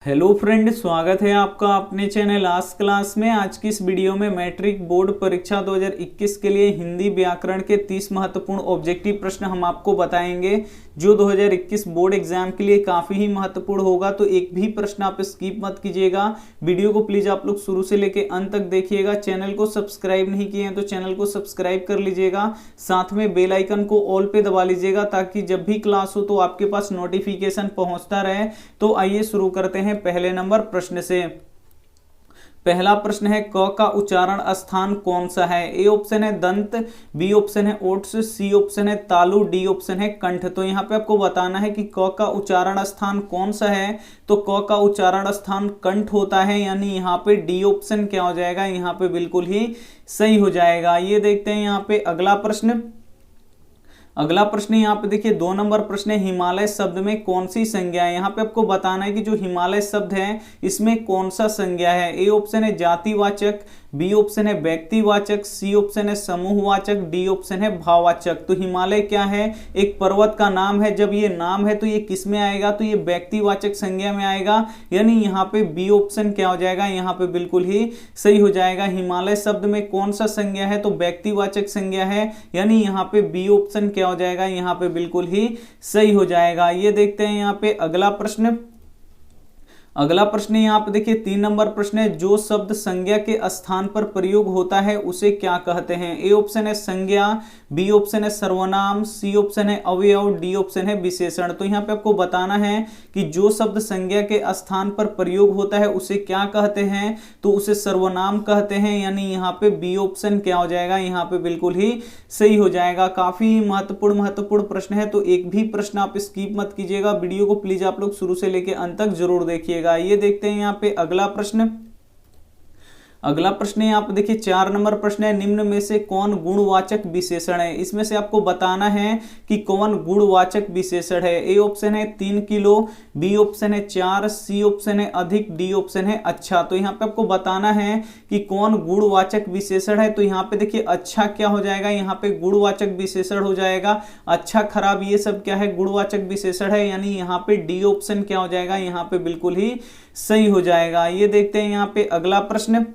Hello friend, स्वागत है आपका अपने चैनल आज क्लास में। आज की इस वीडियो में मैट्रिक बोर्ड परीक्षा 2021 के लिए हिंदी व्याकरण के 30 महत्वपूर्ण ऑब्जेक्टिव प्रश्न हम आपको बताएंगे, जो 2021 बोर्ड एग्जाम के लिए काफी ही महत्वपूर्ण होगा। तो एक भी प्रश्न आप स्किप मत कीजिएगा। वीडियो को प्लीज आप लोग शुरू से लेके अंत तक देखिएगा। चैनल को सब्सक्राइब नहीं किए हैं तो चैनल को सब्सक्राइब कर लीजिएगा, साथ में बेल आइकन को ऑल पे दबा लीजिएगा, ताकि जब भी क्लास हो तो आपके पास नोटिफिकेशन पहुंचता रहे। तो आइए शुरू करते हैं पहले नंबर प्रश्न से। पहला प्रश्न है, क का उच्चारण स्थान कौन सा है? ए ऑप्शन है दंत, बी ऑप्शन है ओट्स, सी ऑप्शन है तालु, डी ऑप्शन है कंठ। तो यहाँ पे आपको बताना है कि क का उच्चारण स्थान कौन सा है। तो क का उच्चारण स्थान कंठ होता है, यानी यहाँ पे डी ऑप्शन क्या हो जाएगा, यहाँ पे बिल्कुल ही सही हो जाएगा। ये देखते हैं यहाँ पे अगला प्रश्न। अगला प्रश्न यहाँ पे देखिए 2 नंबर प्रश्न है, हिमालय शब्द में कौन सी संज्ञा है? यहाँ पे आपको बताना है कि जो हिमालय शब्द है इसमें कौन सा संज्ञा है। ए ऑप्शन है जातिवाचक, बी ऑप्शन है व्यक्तिवाचक, सी ऑप्शन है समूहवाचक, डी ऑप्शन है भाववाचक। तो हिमालय क्या है? एक पर्वत का नाम है। जब ये नाम है तो ये किस में आएगा? तो ये व्यक्तिवाचक संज्ञा में आएगा, यानी यहाँ पे बी ऑप्शन क्या हो जाएगा, यहाँ पे बिल्कुल ही सही हो जाएगा। हिमालय शब्द में कौन सा संज्ञा है? तो व्यक्तिवाचक संज्ञा है, यानी यहाँ पे बी ऑप्शन क्या हो जाएगा, यहाँ पे बिल्कुल ही सही हो जाएगा। ये देखते हैं यहाँ पे अगला प्रश्न। अगला प्रश्न यहाँ पे देखिए 3 नंबर प्रश्न है, जो शब्द संज्ञा के स्थान पर प्रयोग होता है उसे क्या कहते हैं? ए ऑप्शन है संज्ञा, बी ऑप्शन है सर्वनाम, सी ऑप्शन है अवयव, डी ऑप्शन है विशेषण। तो यहाँ पे आपको बताना है कि जो शब्द संज्ञा के स्थान पर प्रयोग होता है उसे क्या कहते हैं। तो उसे सर्वनाम कहते हैं, यानी यहाँ पे बी ऑप्शन क्या हो जाएगा, यहाँ पे बिल्कुल ही सही हो जाएगा। काफी महत्वपूर्ण प्रश्न है, तो एक भी प्रश्न आप स्किप मत कीजिएगा। वीडियो को प्लीज आप लोग शुरू से लेकर अंत तक जरूर देखिएगा। ये देखते हैं यहाँ पे अगला प्रश्न। अगला प्रश्न यहाँ पे देखिए 4 नंबर प्रश्न है, निम्न में से कौन गुणवाचक विशेषण है? इसमें से आपको बताना है कि कौन गुणवाचक विशेषण है। ए ऑप्शन है 3 किलो, बी ऑप्शन है 4, सी ऑप्शन है अधिक, डी ऑप्शन है अच्छा। तो यहाँ पे आपको बताना है कि कौन गुणवाचक विशेषण है। तो यहाँ पे देखिए अच्छा क्या हो जाएगा, यहाँ पे गुणवाचक विशेषण हो जाएगा। अच्छा खराब ये सब क्या है, गुणवाचक विशेषण है, यानी यहाँ पे डी ऑप्शन क्या हो जाएगा, यहाँ पे बिल्कुल ही सही हो जाएगा। ये देखते हैं यहाँ पे अगला प्रश्न।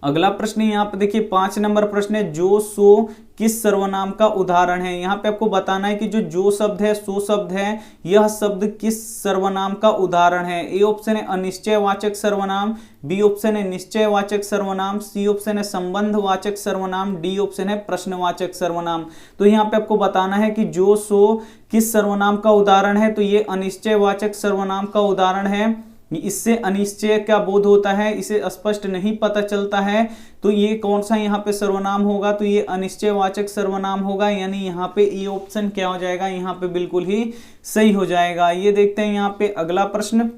अगला प्रश्न यहाँ पे देखिए 5 नंबर प्रश्न है, जो सो किस सर्वनाम का उदाहरण है? यहाँ पे आपको बताना है कि जो शब्द है, सो शब्द है, यह शब्द किस सर्वनाम का उदाहरण है। ए ऑप्शन है अनिश्चयवाचक सर्वनाम, बी ऑप्शन है निश्चयवाचक सर्वनाम, सी ऑप्शन है संबंधवाचक सर्वनाम, डी ऑप्शन है प्रश्नवाचक सर्वनाम। तो यहाँ पे आपको बताना है कि जो सो किस सर्वनाम का उदाहरण है। तो ये अनिश्चयवाचक सर्वनाम का उदाहरण है। इससे अनिश्चय का बोध होता है, इसे स्पष्ट नहीं पता चलता है। तो ये कौन सा यहाँ पे सर्वनाम होगा? तो ये अनिश्चयवाचक सर्वनाम होगा, यानी यहाँ पे ये ऑप्शन क्या हो जाएगा, यहाँ पे बिल्कुल ही सही हो जाएगा। ये देखते हैं यहाँ पे अगला प्रश्न।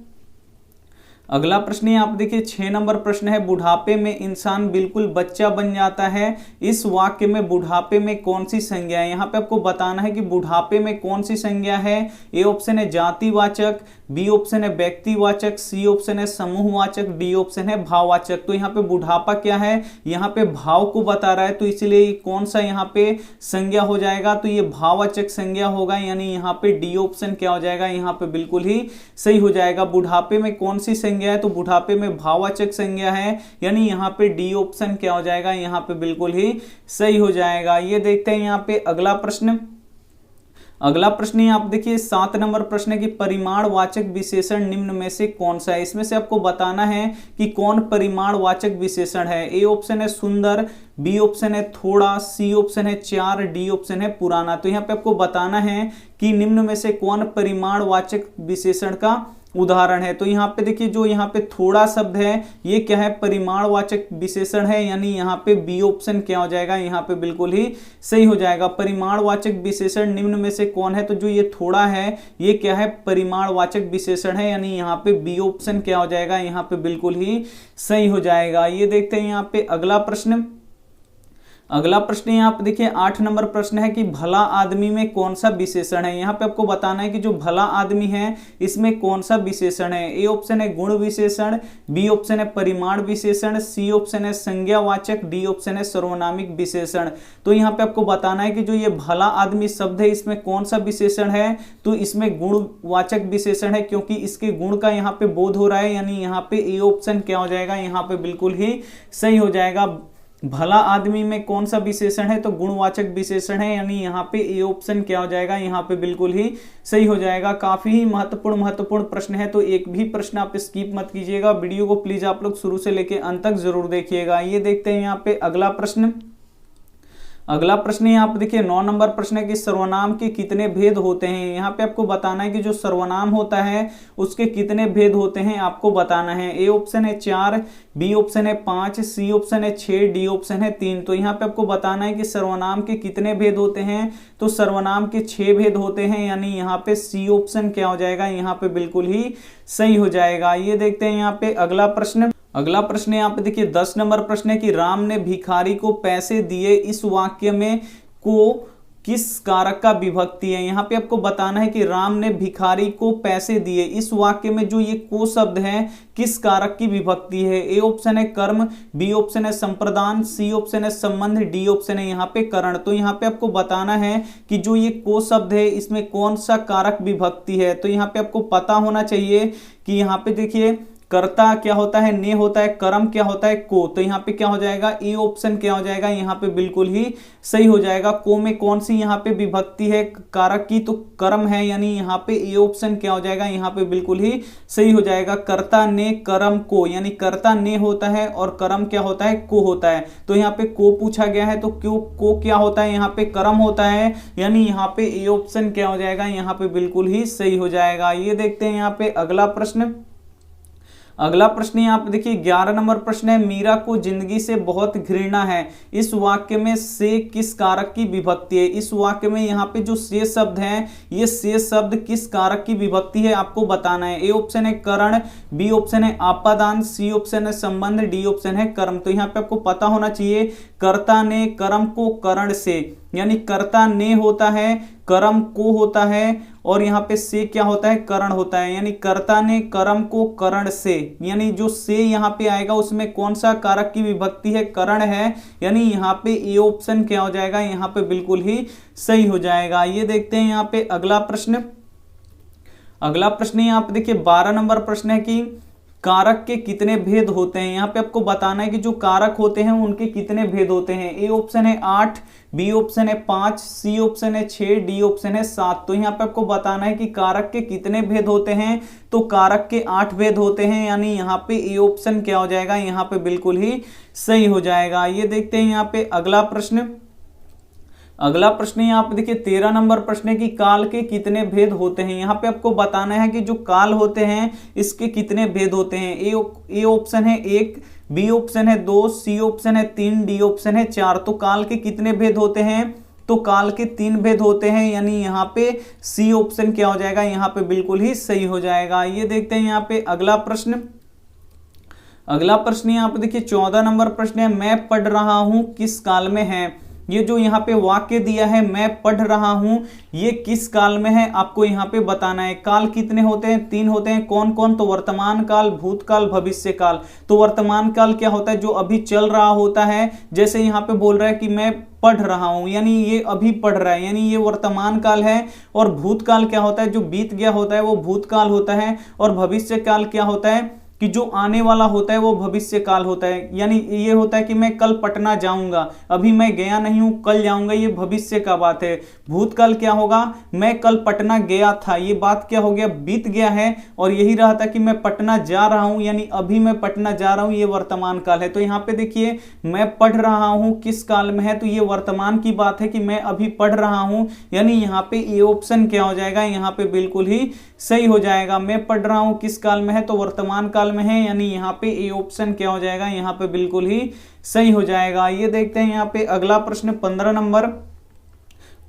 अगला प्रश्न यहाँ पे देखिए 6 नंबर प्रश्न है, बुढ़ापे में इंसान बिल्कुल बच्चा बन जाता है। इस वाक्य में बुढ़ापे में कौन सी संज्ञा है? यहाँ पे आपको बताना है कि बुढ़ापे में कौन सी संज्ञा है। ए ऑप्शन है जातिवाचक, बी ऑप्शन है व्यक्तिवाचक, सी ऑप्शन है समूहवाचक, डी ऑप्शन है भाववाचक। तो यहाँ पे बुढ़ापा क्या है, यहाँ पे भाव को बता रहा है, तो इसलिए कौन सा यहाँ पे संज्ञा हो जाएगा? तो ये भाववाचक संज्ञा होगा, यानी यहाँ पे डी ऑप्शन क्या हो जाएगा, यहाँ पे बिल्कुल ही सही हो जाएगा। बुढ़ापे में कौन सी संज्ञा है? तो बुढ़ापे में भाववाचक संज्ञा है, यानी यहाँ पे डी ऑप्शन क्या हो जाएगा, यहाँ पे बिल्कुल ही सही हो जाएगा। ये देखते हैं यहाँ पे अगला प्रश्न। अगला प्रश्न यहाँ आप देखिए 7 नंबर प्रश्न है कि परिमाणवाचक विशेषण निम्न में से कौन सा है? इसमें से आपको बताना है कि कौन परिमाणवाचक विशेषण है। ए ऑप्शन है सुंदर, बी ऑप्शन है थोड़ा, सी ऑप्शन है 4, डी ऑप्शन है पुराना। तो यहाँ पे आपको बताना है कि निम्न में से कौन परिमाणवाचक विशेषण का उदाहरण है। तो यहाँ पे देखिए जो यहाँ पे थोड़ा शब्द है, ये क्या है, परिमाणवाचक विशेषण है, यानी यहाँ पे बी ऑप्शन क्या हो जाएगा, यहाँ पे बिल्कुल ही सही हो जाएगा। परिमाणवाचक विशेषण निम्न में से कौन है? तो जो ये थोड़ा है, ये क्या है, परिमाणवाचक विशेषण है, यानी यहाँ पे बी ऑप्शन क्या हो जाएगा, यहाँ पे बिल्कुल ही सही हो जाएगा। ये देखते हैं यहाँ पे अगला प्रश्न। अगला प्रश्न यहाँ पे देखिए 8 नंबर प्रश्न है कि भला आदमी में कौन सा विशेषण है। यहाँ पे आपको बताना है कि जो भला आदमी है इसमें कौन सा विशेषण है। ए ऑप्शन है गुण विशेषण, बी ऑप्शन है परिमाण विशेषण, सी ऑप्शन है संज्ञावाचक, डी ऑप्शन है सर्वनामिक विशेषण। तो यहाँ पे आपको बताना है कि जो ये भला आदमी शब्द है इसमें कौन सा विशेषण है। तो इसमें गुणवाचक विशेषण है क्योंकि इसके गुण का यहाँ पे बोध हो रहा है, यानी यहाँ पे ए ऑप्शन क्या हो जाएगा, यहाँ पे बिल्कुल ही सही हो जाएगा। भला आदमी में कौन सा विशेषण है, तो गुणवाचक विशेषण है, यानी यहाँ पे ए ऑप्शन क्या हो जाएगा, यहाँ पे बिल्कुल ही सही हो जाएगा। काफी ही महत्वपूर्ण प्रश्न है, तो एक भी प्रश्न आप स्किप मत कीजिएगा। वीडियो को प्लीज आप लोग शुरू से लेकर अंत तक जरूर देखिएगा। ये देखते हैं यहाँ पे अगला प्रश्न। अगला प्रश्न यहाँ पे देखिए 9 नंबर प्रश्न है कि सर्वनाम के कितने भेद होते हैं। यहाँ पे आपको बताना है कि जो सर्वनाम होता है उसके कितने भेद होते हैं आपको बताना है। ए ऑप्शन है 4, बी ऑप्शन है 5, सी ऑप्शन है 6, डी ऑप्शन है 3। तो यहाँ पे आपको बताना है कि सर्वनाम के कितने भेद होते हैं। तो सर्वनाम के 6 भेद होते हैं, यानी यहाँ पे सी ऑप्शन क्या हो जाएगा, यहाँ पे बिल्कुल ही सही हो जाएगा। ये देखते हैं यहाँ पे अगला प्रश्न। अगला प्रश्न यहाँ पे देखिए 10 नंबर प्रश्न है कि राम ने भिखारी को पैसे दिए, इस वाक्य में को किस कारक का विभक्ति है। यहाँ पे आपको बताना है कि राम ने भिखारी को पैसे दिए, इस वाक्य में जो ये को शब्द है किस कारक की विभक्ति है। ए ऑप्शन है कर्म, बी ऑप्शन है संप्रदान, सी ऑप्शन है संबंध, डी ऑप्शन है यहाँ पे करण। तो यहाँ पे आपको बताना है कि जो ये को शब्द है इसमें कौन सा कारक विभक्ति है। तो यहाँ पे आपको पता होना चाहिए कि यहाँ पे देखिए कर्ता क्या होता है, ने होता है, कर्म क्या होता है, को। तो यहाँ पे क्या हो जाएगा, ए ऑप्शन क्या हो जाएगा, यहाँ पे बिल्कुल ही सही हो जाएगा। को में कौन सी यहाँ पे विभक्ति है कारक की, तो कर्म है, यानी यहाँ पे ए ऑप्शन क्या हो जाएगा, यहाँ पे बिल्कुल ही सही हो जाएगा। कर्ता ने कर्म को, यानी कर्ता ने होता है और कर्म क्या होता है, को होता है। तो यहाँ पे को पूछा गया है तो क्यों को क्या होता है, यहाँ पे कर्म होता है, यानी यहाँ पे ए ऑप्शन क्या हो जाएगा, यहाँ पे बिल्कुल ही सही हो जाएगा। ये देखते हैं यहाँ पे अगला प्रश्न। अगला प्रश्न यहाँ पे देखिए 11 नंबर प्रश्न है, मीरा को जिंदगी से बहुत घृणा है, इस वाक्य में से किस कारक की विभक्ति है। इस वाक्य में यहाँ पे जो से शब्द है ये से शब्द किस कारक की विभक्ति है आपको बताना है। ए ऑप्शन है करण, बी ऑप्शन है आपादान, सी ऑप्शन है संबंध, डी ऑप्शन है कर्म। तो यहाँ पे आपको पता होना चाहिए कर्ता ने कर्म को करण से, यानी कर्ता ने होता है, कर्म को होता है, और यहाँ पे से क्या होता है, करण होता है, यानी कर्ता ने कर्म को करण से, यानी जो से यहाँ पे आएगा उसमें कौन सा कारक की विभक्ति है, करण है, यानी यहाँ पे ए ऑप्शन क्या हो जाएगा, यहाँ पे बिल्कुल ही सही हो जाएगा। ये देखते हैं यहाँ पे अगला प्रश्न। अगला प्रश्न यहाँ पे देखिए 12 नंबर प्रश्न है कि कारक के कितने भेद होते हैं। यहाँ पे आपको बताना है कि जो कारक होते हैं उनके कितने भेद होते हैं। ए ऑप्शन है 8, बी ऑप्शन है 5, सी ऑप्शन है 6, डी ऑप्शन है 7। तो यहाँ पे आपको बताना है कि कारक के कितने भेद होते हैं। तो कारक के 8 भेद होते हैं, यानी यहाँ पे ए ऑप्शन क्या हो जाएगा, यहाँ पे बिल्कुल ही सही हो जाएगा। ये देखते हैं यहाँ पे अगला प्रश्न। अगला प्रश्न यहाँ पे देखिए 13 नंबर प्रश्न है कि काल के कितने भेद होते हैं। यहाँ पे आपको बताना है कि जो काल होते हैं इसके कितने भेद होते हैं। ए ऑप्शन है 1, बी ऑप्शन है 2, सी ऑप्शन है 3, डी ऑप्शन है 4। तो काल के कितने भेद होते हैं, तो काल के 3 भेद होते हैं, यानी यहाँ पे सी ऑप्शन क्या हो जाएगा, यहाँ पे बिल्कुल ही सही हो जाएगा। ये देखते हैं यहाँ पे अगला प्रश्न। अगला प्रश्न यहाँ पे देखिए 14 नंबर प्रश्न है, मैं पढ़ रहा हूं किस काल में है। ये जो यहाँ पे वाक्य दिया है मैं पढ़ रहा हूं, ये किस काल में है आपको यहाँ पे बताना है। काल कितने होते हैं, 3 होते हैं। कौन कौन, तो वर्तमान काल, भूतकाल, भविष्य काल। तो वर्तमान काल क्या होता है, जो अभी चल रहा होता है। जैसे यहाँ पे बोल रहा है कि मैं पढ़ रहा हूं, यानी ये अभी पढ़ रहा है, यानी ये वर्तमान काल है। और भूतकाल क्या होता है, जो बीत गया होता है वो भूतकाल होता है। और भविष्य काल क्या होता है कि जो आने वाला होता है वो भविष्य काल होता है। यानी ये होता है कि मैं कल पटना जाऊंगा, अभी मैं गया नहीं हूं, कल जाऊंगा, ये भविष्य का बात है। भूतकाल क्या होगा, मैं कल पटना गया था, ये बात क्या हो गया, बीत गया है। और यही रहा था कि मैं पटना जा रहा हूं, यानी अभी मैं पटना जा रहा हूं, ये वर्तमान काल है। तो यहाँ पे देखिए मैं पढ़ रहा हूं किस काल में है, तो ये वर्तमान की बात है कि मैं अभी पढ़ रहा हूं, यानी यहाँ पे ये ऑप्शन क्या हो जाएगा, यहाँ पे बिल्कुल ही सही हो जाएगा। मैं पढ़ रहा हूं किस काल में है, तो वर्तमान काल में है, यानी यहाँ पे ए ऑप्शन क्या हो जाएगा, यहाँ पे बिल्कुल ही सही हो जाएगा। ये देखते हैं यहाँ पे अगला प्रश्न 15 नंबर।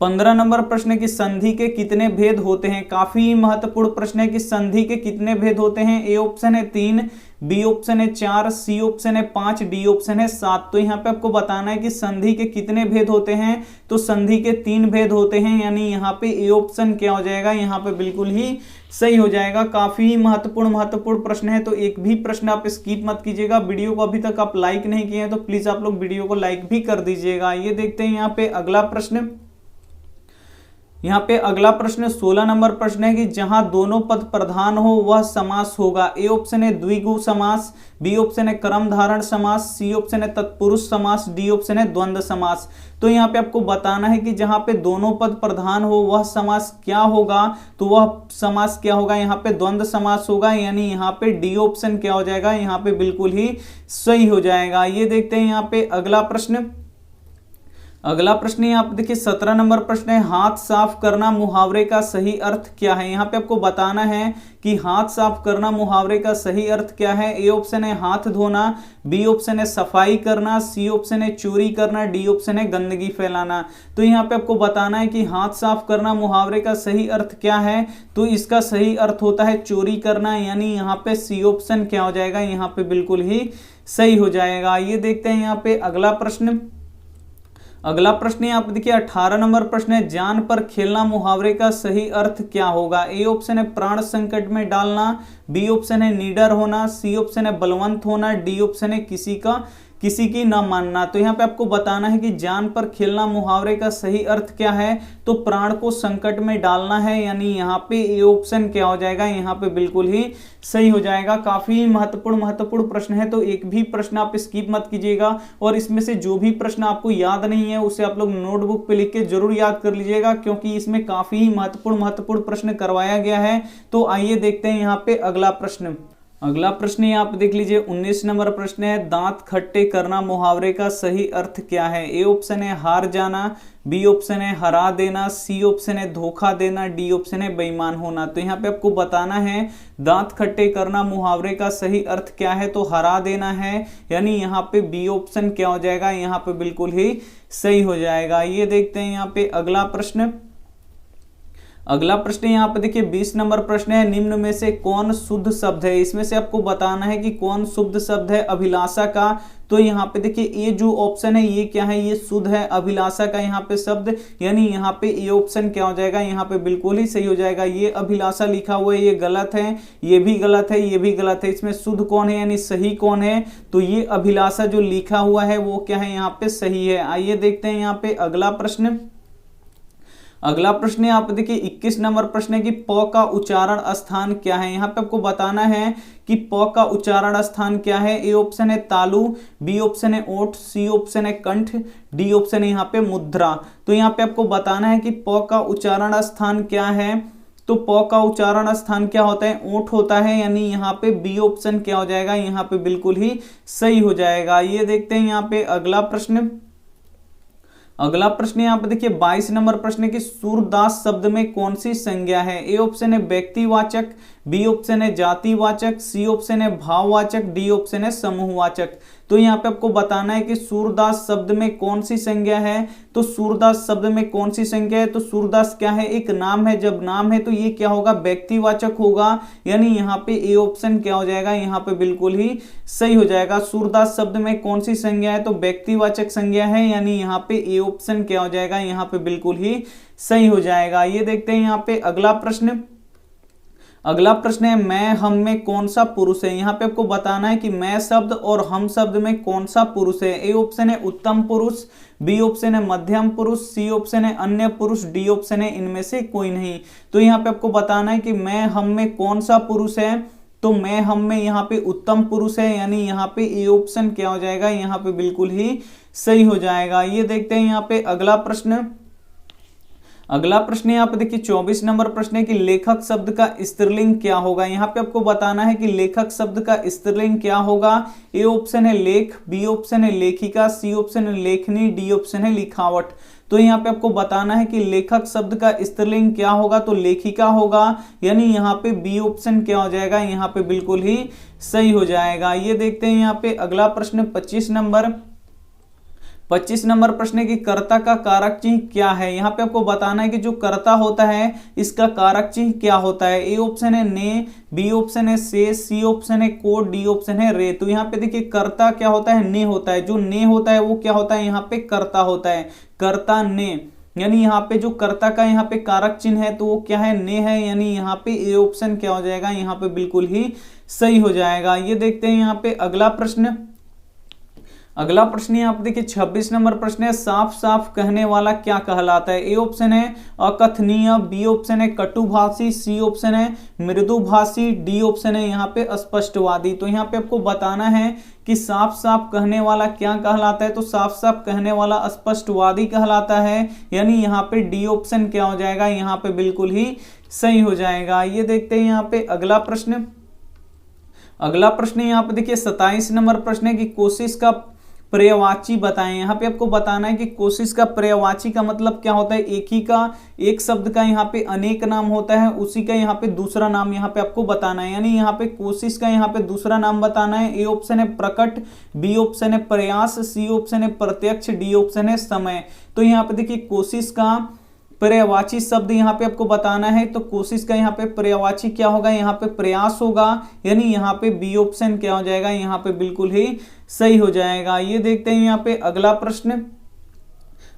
15 नंबर प्रश्न है कि संधि के कितने भेद होते हैं। काफी महत्वपूर्ण प्रश्न है कि संधि के कितने भेद होते हैं। ए ऑप्शन है 3, बी ऑप्शन है 4, सी ऑप्शन है 5, डी ऑप्शन है 7। तो यहाँ पे आपको बताना है कि संधि के कितने भेद होते हैं। तो संधि के 3 भेद होते हैं, यानी यहाँ पे ए ऑप्शन क्या हो जाएगा, यहाँ पे बिल्कुल ही सही हो जाएगा। काफी महत्वपूर्ण प्रश्न है, तो एक भी प्रश्न आप स्किप मत कीजिएगा। वीडियो को अभी तक आप लाइक नहीं किए हैं तो प्लीज आप लोग वीडियो को लाइक भी कर दीजिएगा। ये देखते हैं यहाँ पे अगला प्रश्न। यहाँ पे अगला प्रश्न 16 नंबर प्रश्न है कि जहां दोनों पद प्रधान हो वह समास होगा। ए ऑप्शन है द्विगु समास, बी ऑप्शन है कर्म धारण समास, सी ऑप्शन है तत्पुरुष समास, डी ऑप्शन है द्वंद्व समास। तो यहाँ पे आपको बताना है कि जहां पे दोनों पद प्रधान हो वह समास क्या होगा। तो वह समास क्या होगा, यहाँ पे द्वंद्व समास होगा, यानी यहाँ पे डी ऑप्शन क्या हो जाएगा, यहाँ पे बिल्कुल ही सही हो जाएगा। ये देखते हैं यहाँ पे अगला प्रश्न। अगला प्रश्न यहाँ पे देखिए 17 नंबर प्रश्न है, हाथ साफ करना मुहावरे का सही अर्थ क्या है। यहाँ पे आपको बताना है कि हाथ साफ करना मुहावरे का सही अर्थ क्या है। ए ऑप्शन है हाथ धोना, बी ऑप्शन है सफाई करना, सी ऑप्शन है चोरी करना, डी ऑप्शन है गंदगी फैलाना। तो यहाँ पे आपको बताना है कि हाथ साफ करना मुहावरे का सही अर्थ क्या है। तो इसका सही अर्थ होता है चोरी करना, यानी यहाँ पे सी ऑप्शन क्या हो जाएगा, यहाँ पे बिल्कुल ही सही हो जाएगा। ये देखते हैं यहाँ पे अगला प्रश्न। अगला प्रश्न यहाँ पे देखिए 18 नंबर प्रश्न है, जान पर खेलना मुहावरे का सही अर्थ क्या होगा। ए ऑप्शन है प्राण संकट में डालना, बी ऑप्शन है निडर होना, सी ऑप्शन है बलवंत होना, डी ऑप्शन है किसी की ना मानना। तो यहाँ पे आपको बताना है कि जान पर खेलना मुहावरे का सही अर्थ क्या है। तो प्राण को संकट में डालना है, यानी यहाँ पे ए ऑप्शन क्या हो जाएगा, यहाँ पे बिल्कुल ही सही हो जाएगा। काफी महत्वपूर्ण प्रश्न है, तो एक भी प्रश्न आप स्किप मत कीजिएगा। और इसमें से जो भी प्रश्न आपको याद नहीं है उसे आप लोग नोटबुक पे लिख के जरूर याद कर लीजिएगा, क्योंकि इसमें काफी महत्वपूर्ण प्रश्न करवाया गया है। तो आइए देखते हैं यहाँ पे अगला प्रश्न। अगला प्रश्न यहाँ पे देख लीजिए 19 नंबर प्रश्न है, दांत खट्टे करना मुहावरे का सही अर्थ क्या है। ए ऑप्शन है हार जाना, बी ऑप्शन है हरा देना, सी ऑप्शन है धोखा देना, डी ऑप्शन है बेईमान होना। तो यहाँ पे आपको बताना है दांत खट्टे करना मुहावरे का सही अर्थ क्या है। तो हरा देना है, यानी यहाँ पे बी ऑप्शन क्या हो जाएगा, यहाँ पे बिल्कुल ही सही हो जाएगा। ये देखते हैं यहाँ पे अगला प्रश्न। अगला प्रश्न यहाँ पे देखिए 20 नंबर प्रश्न है, निम्न में से कौन शुद्ध शब्द है। इसमें से आपको बताना है कि कौन शुद्ध शब्द है अभिलाषा का। तो यहाँ पे देखिए ये जो ऑप्शन है ये क्या है, ये शुद्ध है अभिलाषा का यहाँ पे शब्द, यानी यहाँ पे ये ऑप्शन क्या हो जाएगा, यहाँ पे बिल्कुल ही सही हो जाएगा। ये अभिलाषा लिखा हुआ है ये गलत है, ये भी गलत है, ये भी गलत है। इसमें शुद्ध कौन है यानी सही कौन है, तो ये अभिलाषा जो लिखा हुआ है वो क्या है, यहाँ पे सही है। आइए देखते हैं यहाँ पे अगला प्रश्न। अगला प्रश्न यहाँ पे देखिए 21 नंबर प्रश्न है कि प का उच्चारण स्थान क्या है। यहाँ पे आपको बताना है कि प का उच्चारण स्थान क्या है। ए ऑप्शन है तालु, बी ऑप्शन है ओठ, सी ऑप्शन है कंठ, डी ऑप्शन है यहाँ पे मुद्रा। तो यहाँ पे आपको बताना है कि प का उच्चारण स्थान क्या है। तो प का उच्चारण स्थान क्या होता है, ओठ होता है, यानी यहाँ पे बी ऑप्शन क्या हो जाएगा, यहाँ पे बिल्कुल ही सही हो जाएगा। ये देखते हैं यहाँ पे अगला प्रश्न। अगला प्रश्न यहाँ पे देखिए 22 नंबर प्रश्न की सूरदास शब्द में कौन सी संज्ञा है। ए ऑप्शन है व्यक्तिवाचक, बी ऑप्शन है जातिवाचक, सी ऑप्शन है भाववाचक, डी ऑप्शन है समूहवाचक। तो यहाँ पे आपको बताना है कि सूरदास शब्द में कौन सी संज्ञा है। तो सूरदास शब्द में कौन सी संज्ञा है, तो सूरदास क्या है, एक नाम है। जब नाम है तो ये क्या होगा, व्यक्तिवाचक होगा, यानी यहाँ पे ए ऑप्शन क्या हो जाएगा, यहाँ पे बिल्कुल ही सही हो जाएगा। सूरदास शब्द में कौन सी संज्ञा है, तो व्यक्तिवाचक संज्ञा है, यानी यहाँ पे ए ऑप्शन क्या हो जाएगा, यहाँ पे बिल्कुल ही सही हो जाएगा। ये देखते हैं यहाँ पे अगला प्रश्न। अगला प्रश्न है मैं हम में कौन सा पुरुष है। यहाँ पे आपको बताना है कि मैं शब्द और हम शब्द में कौन सा पुरुष है। ए ऑप्शन है उत्तम पुरुष, बी ऑप्शन है मध्यम पुरुष, सी ऑप्शन है अन्य पुरुष, डी ऑप्शन है इनमें से कोई नहीं। तो यहाँ पे आपको बताना है कि मैं हम में कौन सा पुरुष है। तो मैं हम में यहाँ पे उत्तम पुरुष है, यानी यहाँ पे ए ऑप्शन क्या हो जाएगा, यहाँ पे बिल्कुल ही सही हो जाएगा। ये देखते हैं यहाँ पे अगला प्रश्न। अगला प्रश्न यहाँ पे देखिए 24 नंबर प्रश्न है कि लेखक शब्द का स्त्रीलिंग क्या होगा। यहाँ पे आपको बताना है कि लेखक शब्द का स्त्रीलिंग क्या होगा। ए ऑप्शन है लेख, बी ऑप्शन है लेखिका, सी ऑप्शन है लेखनी, डी ऑप्शन है लिखावट। तो यहाँ पे आपको बताना है कि लेखक शब्द का स्त्रीलिंग क्या होगा, तो लेखिका होगा, यानी यहाँ पे बी ऑप्शन क्या हो जाएगा, यहाँ पे बिल्कुल ही सही हो जाएगा। ये देखते हैं यहाँ पे अगला प्रश्न 25 नंबर। 25 नंबर प्रश्न है कि कर्ता का कारक चिन्ह क्या है। यहाँ पे आपको बताना है कि जो कर्ता होता है इसका कारक चिन्ह क्या होता है। ए ऑप्शन है ने, बी ऑप्शन है से, सी ऑप्शन है को, डी ऑप्शन है रे। तो यहाँ पे देखिए कर्ता क्या होता है, ने होता है। जो ने होता है वो क्या होता है, यहाँ पे कर्ता होता है, कर्ता ने। यानी यहाँ पे जो कर्ता का यहाँ पे कारक चिन्ह है तो वो क्या है, ने है। यानी यहाँ पे ए ऑप्शन क्या हो जाएगा, यहाँ पे बिल्कुल ही सही हो जाएगा। ये देखते हैं यहाँ पे अगला प्रश्न। अगला प्रश्न यहाँ पे देखिए 26 नंबर प्रश्न है, साफ साफ कहने वाला क्या कहलाता है। ए ऑप्शन है अकथनीय, बी ऑप्शन है कटुभाषी, सी ऑप्शन है मृदुभाषी, डी ऑप्शन है यहाँ पे स्पष्टवादी। तो यहाँ पे आपको बताना है कि साफ साफ कहने वाला क्या कहलाता है। तो साफ साफ कहने वाला स्पष्टवादी कहलाता है। यानी यहाँ पे डी ऑप्शन क्या हो जाएगा, यहाँ पे बिल्कुल ही सही हो जाएगा। ये देखते हैं यहाँ पे अगला प्रश्न। अगला प्रश्न यहाँ पे देखिए 27 नंबर प्रश्न है कि कोशिश का पर्यायवाची बताएं। यहाँ पे आपको बताना है कि कोशिश का पर्यायवाची का मतलब क्या होता है। एक ही का, एक शब्द का यहाँ पे अनेक नाम होता है, उसी का यहाँ पे दूसरा नाम यहाँ पे आपको बताना है। यानी यहाँ पे कोशिश का यहाँ पे दूसरा नाम बताना है। ए ऑप्शन है प्रकट, बी ऑप्शन है प्रयास, सी ऑप्शन है प्रत्यक्ष, डी ऑप्शन है समय। तो यहाँ पे देखिए कोशिश का पर्यायवाची शब्द यहाँ पे आपको बताना है। तो कोशिश का यहाँ पे पर्यायवाची क्या होगा, यहाँ पे प्रयास होगा। यानी यहाँ पे बी ऑप्शन क्या हो जाएगा, यहाँ पे बिल्कुल ही सही हो जाएगा। ये देखते हैं यहाँ पे अगला प्रश्न।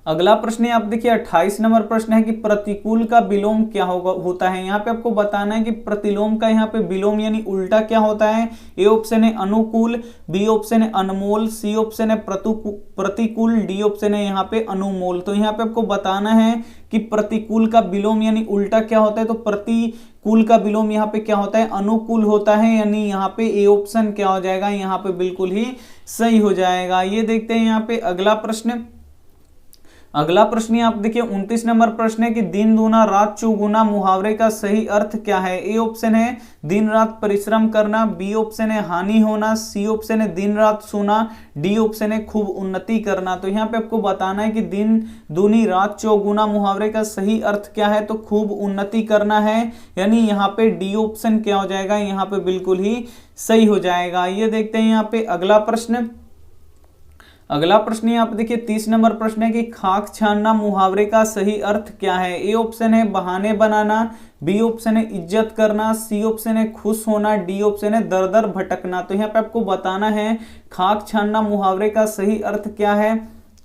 अगला प्रश्न आप देखिए 28 नंबर प्रश्न है कि प्रतिकूल का विलोम क्या होता है। यहाँ पे आपको बताना है कि प्रतिलोम का यहाँ पे विलोम यानी उल्टा क्या होता है। ए ऑप्शन है अनुकूल, बी ऑप्शन है अनमोल, सी ऑप्शन है प्रतिकूल, डी ऑप्शन है यहाँ पे अनुमोल। तो यहाँ पे आपको बताना है कि प्रतिकूल का विलोम यानी उल्टा क्या होता है। तो प्रतिकूल का विलोम यहाँ पे क्या होता है, अनुकूल होता है। यानी यहाँ पे ए ऑप्शन क्या हो जाएगा, यहाँ पे बिल्कुल ही सही हो जाएगा। ये देखते हैं यहाँ पे अगला प्रश्न। अगला प्रश्न आप देखिए 29 नंबर प्रश्न है कि दिन दूना रात चौगुना मुहावरे का सही अर्थ क्या है। ए ऑप्शन है दिन रात परिश्रम करना, बी ऑप्शन है हानि होना, सी ऑप्शन है दिन रात सोना, डी ऑप्शन है खूब उन्नति करना। तो यहाँ पे आपको बताना है कि दिन दूनी रात चौगुना मुहावरे का सही अर्थ क्या है। तो खूब उन्नति करना है। यानी यहाँ पे डी ऑप्शन क्या हो जाएगा, यहाँ पे बिल्कुल ही सही हो जाएगा। ये देखते हैं यहाँ पे अगला प्रश्न। अगला प्रश्न यहाँ पे देखिए 30 नंबर प्रश्न है कि खाक छानना मुहावरे का सही अर्थ क्या है। ए ऑप्शन है बहाने बनाना, बी ऑप्शन है इज्जत करना, सी ऑप्शन है खुश होना, डी ऑप्शन है दर दर भटकना। तो यहाँ पे आपको बताना है खाक छानना मुहावरे का सही अर्थ क्या है।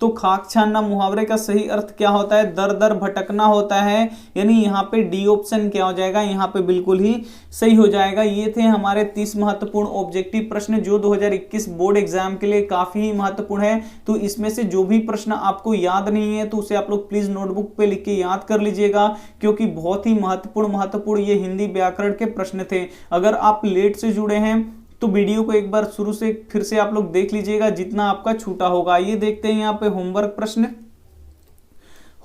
तो खाक छानना मुहावरे का सही अर्थ क्या होता है, दर दर भटकना होता है। यानी यहाँ पे डी ऑप्शन क्या हो जाएगा, यहाँ पे बिल्कुल ही सही हो जाएगा। ये थे हमारे 30 महत्वपूर्ण ऑब्जेक्टिव प्रश्न जो 2021 बोर्ड एग्जाम के लिए काफी महत्वपूर्ण है। तो इसमें से जो भी प्रश्न आपको याद नहीं है तो उसे आप लोग प्लीज नोटबुक पे लिख के याद कर लीजिएगा, क्योंकि बहुत ही महत्वपूर्ण ये हिंदी व्याकरण के प्रश्न थे। अगर आप लेट से जुड़े हैं तो वीडियो को एक बार शुरू से फिर से आप लोग देख लीजिएगा जितना आपका छूटा होगा। ये देखते हैं यहाँ पे होमवर्क प्रश्न।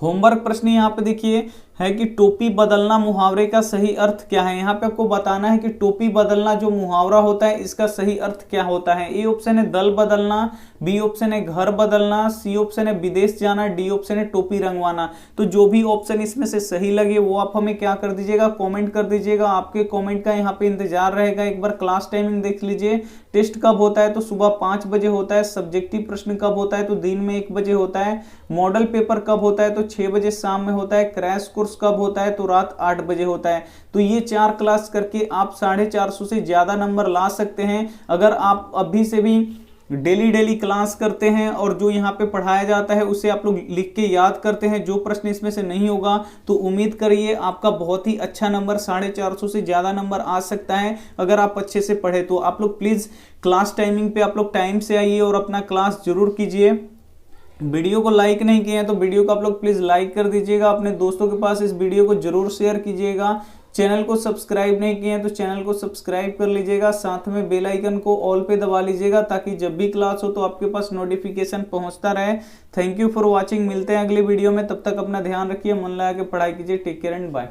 होमवर्क प्रश्न यहाँ पे देखिए है कि टोपी बदलना मुहावरे का सही अर्थ क्या है। यहाँ पे आपको बताना है कि टोपी बदलना जो मुहावरा होता है इसका सही अर्थ क्या होता है। ए ऑप्शन है दल बदलना, बी ऑप्शन है घर बदलना, सी ऑप्शन है विदेश जाना, डी ऑप्शन है टोपी रंगवाना। तो जो भी ऑप्शन इसमें से सही लगे वो आप हमें क्या कर दीजिएगा, कॉमेंट कर दीजिएगा। आपके कॉमेंट का यहाँ पे इंतजार रहेगा। एक बार क्लास टाइमिंग देख लीजिए। टेस्ट कब होता है तो सुबह 5 बजे होता है। सब्जेक्टिव प्रश्न कब होता है तो दिन में 1 बजे होता है। मॉडल पेपर कब होता है तो 6 बजे शाम में होता है। क्रैश कोर्स कब होता है तो रात 8 बजे होता है। तो ये 4 क्लास करके आप 450 से ज्यादा नंबर ला सकते हैं। अगर आप अभी से भी डेली क्लास करते हैं और जो यहाँ पे पढ़ाया जाता है उसे आप लोग लिख के याद करते हैं, जो प्रश्न इसमें से नहीं होगा तो उम्मीद करिए आपका बहुत ही अच्छा नंबर 450 से ज्यादा नंबर आ सकता है अगर आप अच्छे से पढ़े तो। आप लोग प्लीज क्लास टाइमिंग पे आप लोग टाइम से आइए और अपना क्लास जरूर कीजिए। वीडियो को लाइक नहीं किए हैं तो वीडियो को आप लोग प्लीज लाइक कर दीजिएगा। अपने दोस्तों के पास इस वीडियो को जरूर शेयर कीजिएगा। चैनल को सब्सक्राइब नहीं किए हैं तो चैनल को सब्सक्राइब कर लीजिएगा। साथ में बेल आइकन को ऑल पे दबा लीजिएगा ताकि जब भी क्लास हो तो आपके पास नोटिफिकेशन पहुंचता रहे। Thank you for watching. मिलते हैं अगले वीडियो में, तब तक अपना ध्यान रखिए, मन लगा के पढ़ाई कीजिए। Take care and bye.